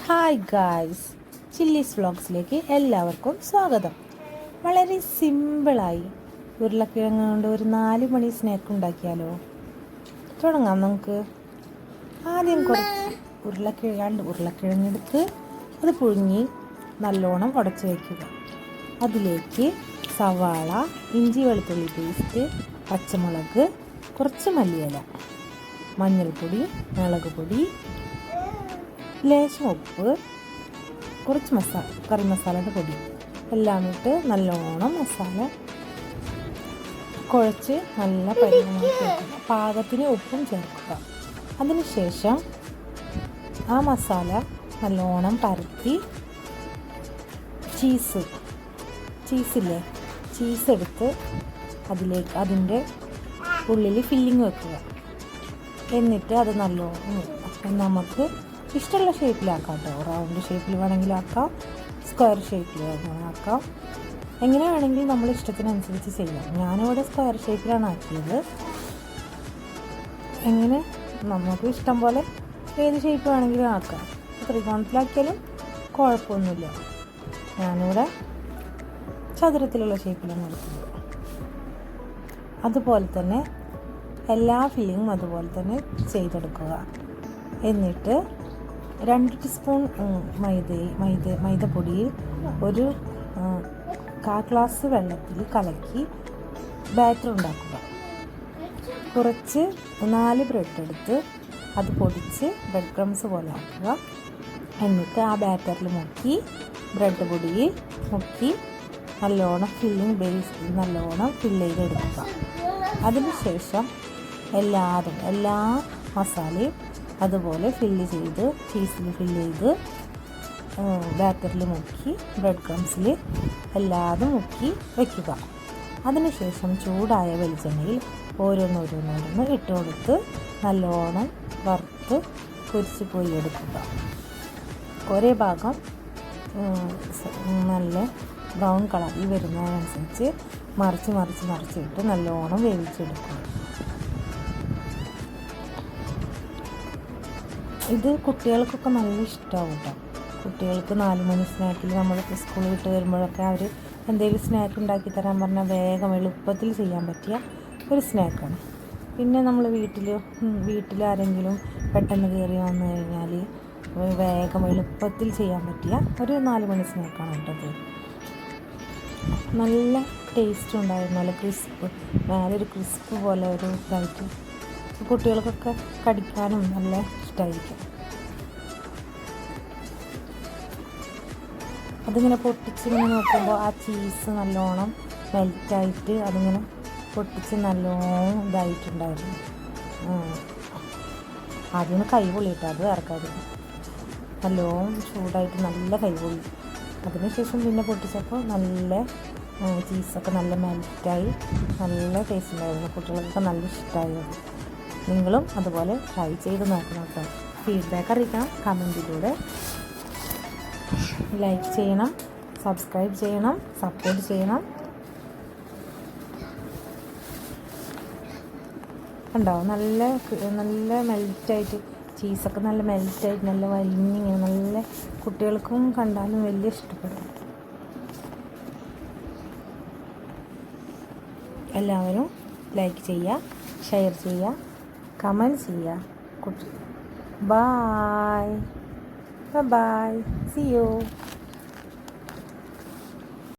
Hi guys, chillies വ്ളോഗ്സിലേക്ക് എല്ലാവർക്കും സ്വാഗതം. വളരെ സിമ്പിളായി ഉരുളക്കിഴങ്ങ് കൊണ്ട് ഒരു 4 മണി സ്നാക്ക് ഉണ്ടാക്കിയാലോ? തുടങ്ങാം നമുക്ക്. ആദ്യം കുറച്ച് ഉരുളക്കിഴങ്ങെടുത്ത് അത് പുഴുങ്ങി നല്ലോണം ഉടച്ച് വയ്ക്കുക. അതിലേക്ക് സവാള, ഇഞ്ചി വെളുത്തുള്ളി പേസ്റ്റ്, പച്ചമുളക്, കുറച്ച് മല്ലിയില, മഞ്ഞൾപ്പൊടി, മുളക് പൊടി, ലേശം ഉപ്പ്, കുറച്ച് കറി മസാലയുടെ പൊടി എല്ലാം ഇട്ട് നല്ലോണം മസാല കുഴച്ച് നല്ല പരിമാണമാക്കി വെക്കുക. പാകത്തിന് ഉപ്പും ചേർക്കുക. അതിനുശേഷം ആ മസാല നല്ലോണം പരത്തി ചീസ് എടുത്ത് അതിൻ്റെ ഉള്ളിൽ ഫില്ലിങ് വെക്കുക. എന്നിട്ട് അത് നല്ലോണം നമുക്ക് ഇഷ്ടമുള്ള ഷേപ്പിലാക്കാം കേട്ടോ. റൗണ്ട് ഷേപ്പിൽ വേണമെങ്കിൽ ആക്കാം, സ്ക്വയർ ഷേപ്പിൽ ആക്കാം, എങ്ങനെ വേണമെങ്കിലും നമ്മൾ ഇഷ്ടത്തിനനുസരിച്ച് ചെയ്യാം. ഞാനിവിടെ സ്ക്വയർ ഷേപ്പിലാണ് ആക്കിയത്. എങ്ങനെ നമുക്ക് ഇഷ്ടം പോലെ ഏത് ഷേപ്പ് വേണമെങ്കിലും ആക്കാം. ത്രികോണത്തിലാക്കിയാലും കുഴപ്പമൊന്നുമില്ല. ഞാനിവിടെ ചതുരത്തിലുള്ള ഷേപ്പിലാണ് എടുക്കുന്നത്. അതുപോലെ തന്നെ എല്ലാ ഫില്ലിങ്ങും അതുപോലെ തന്നെ ചെയ്തെടുക്കുക. എന്നിട്ട് 2 ടീസ്പൂൺ മൈദപ്പൊടിയിൽ ഒരു 1/4 ഗ്ലാസ് വെള്ളത്തിൽ കലക്കി ബാറ്റർ ഉണ്ടാക്കുക. കുറച്ച് 4 ബ്രെഡ് എടുത്ത് അത് പൊടിച്ച് ബ്രെഡ് ക്രംസ് പോലെ ആക്കുക. എന്നിട്ട് ആ ബാറ്ററിൽ മുക്കി ബ്രെഡ് പൊടിയിൽ മുക്കി നല്ലോണം നല്ലോണം ഫില്ല് ചെയ്തെടുക്കുക. അതിനുശേഷം എല്ലാ മസാലയും അതുപോലെ ചീസിൽ ഫില്ല് ചെയ്ത് ബാറ്ററിൽ മുക്കി ബ്രെഡ് ക്രംസിൽ എല്ലാതും മുക്കി വയ്ക്കുക. അതിനുശേഷം ചൂടായ വെളിച്ചെണ്ണയിൽ ഓരോന്നോരോന്നോരോന്ന് ഇട്ട് കൊടുത്ത് നല്ലോണം വറുത്ത് പൊരിച്ച് എടുക്കുക. ഒരേ ഭാഗം നല്ല ബ്രൗൺ കളറിൽ വരുന്നതിനനുസരിച്ച് മറിച്ചിട്ട് നല്ലോണം വേവിച്ചെടുക്കുക. ഇത് കുട്ടികൾക്കൊക്കെ നല്ല ഇഷ്ടമാവും കേട്ടോ. കുട്ടികൾക്ക് 4 മണി സ്നാക്കിൽ നമ്മൾ സ്കൂൾ വിട്ട് വരുമ്പോഴൊക്കെ അവർ എന്തെങ്കിലും സ്നാക്ക് ഉണ്ടാക്കി തരാൻ പറഞ്ഞാൽ വേഗം എളുപ്പത്തിൽ ചെയ്യാൻ പറ്റിയ ഒരു സ്നാക്കാണ്. പിന്നെ നമ്മൾ വീട്ടിൽ ആരെങ്കിലും പെട്ടെന്ന് കയറി വന്നു കഴിഞ്ഞാൽ വേഗം എളുപ്പത്തിൽ ചെയ്യാൻ പറ്റിയ ഒരു 4 മണി സ്നാക്കാണ് കേട്ടത്. നല്ല ടേസ്റ്റ് ഉണ്ടായിരുന്നു, നല്ല നല്ലൊരു ക്രിസ്പ് പോലെ ഒരു ഇതായിട്ട് കുട്ടികൾക്കൊക്കെ കടിക്കാനും നല്ല ഇഷ്ടമായിരിക്കും. അതിങ്ങനെ പൊട്ടിച്ചിങ്ങനെ നോക്കുമ്പോൾ ആ ചീസ് നല്ലോണം മെൽറ്റായിട്ട് അതിങ്ങനെ പൊട്ടിച്ച് നല്ലോണം ഇതായിട്ടുണ്ടായിരുന്നു. ആദ്യം കൈ പൊള്ളിയിട്ട് അത് ഇറക്കാതെ നല്ലോണം ചൂടായിട്ട് നല്ല കൈ പൊള്ളി. അതിനുശേഷം പിന്നെ പൊട്ടിച്ചപ്പോൾ നല്ല ചീസൊക്കെ നല്ല മെൽറ്റായി നല്ല ടേസ്റ്റ് ഉണ്ടായിരുന്നു. കുട്ടികൾക്കൊക്കെ നല്ല ഇഷ്ടമായി. നിങ്ങളും അതുപോലെ ട്രൈ ചെയ്ത് നോക്കണം കേട്ടോ. ഫീഡ്ബാക്ക് അറിയിക്കണം കമൻറ്റിലൂടെ. ലൈക്ക് ചെയ്യണം, സബ്സ്ക്രൈബ് ചെയ്യണം, സപ്പോർട്ട് ചെയ്യണം. കണ്ടോ, നല്ല മെൽറ്റായിട്ട് ചീസൊക്കെ നല്ല മെൽറ്റായിട്ട് നല്ല വലിഞ്ഞിങ്ങനെ നല്ല കുട്ടികൾക്കും കണ്ടാലും വലിയ ഇഷ്ടപ്പെടും. എല്ലാവരും ലൈക്ക് ചെയ്യുക, ഷെയർ ചെയ്യുക, കമൻറ്റ് ചെയ്യുക. Bye, see U.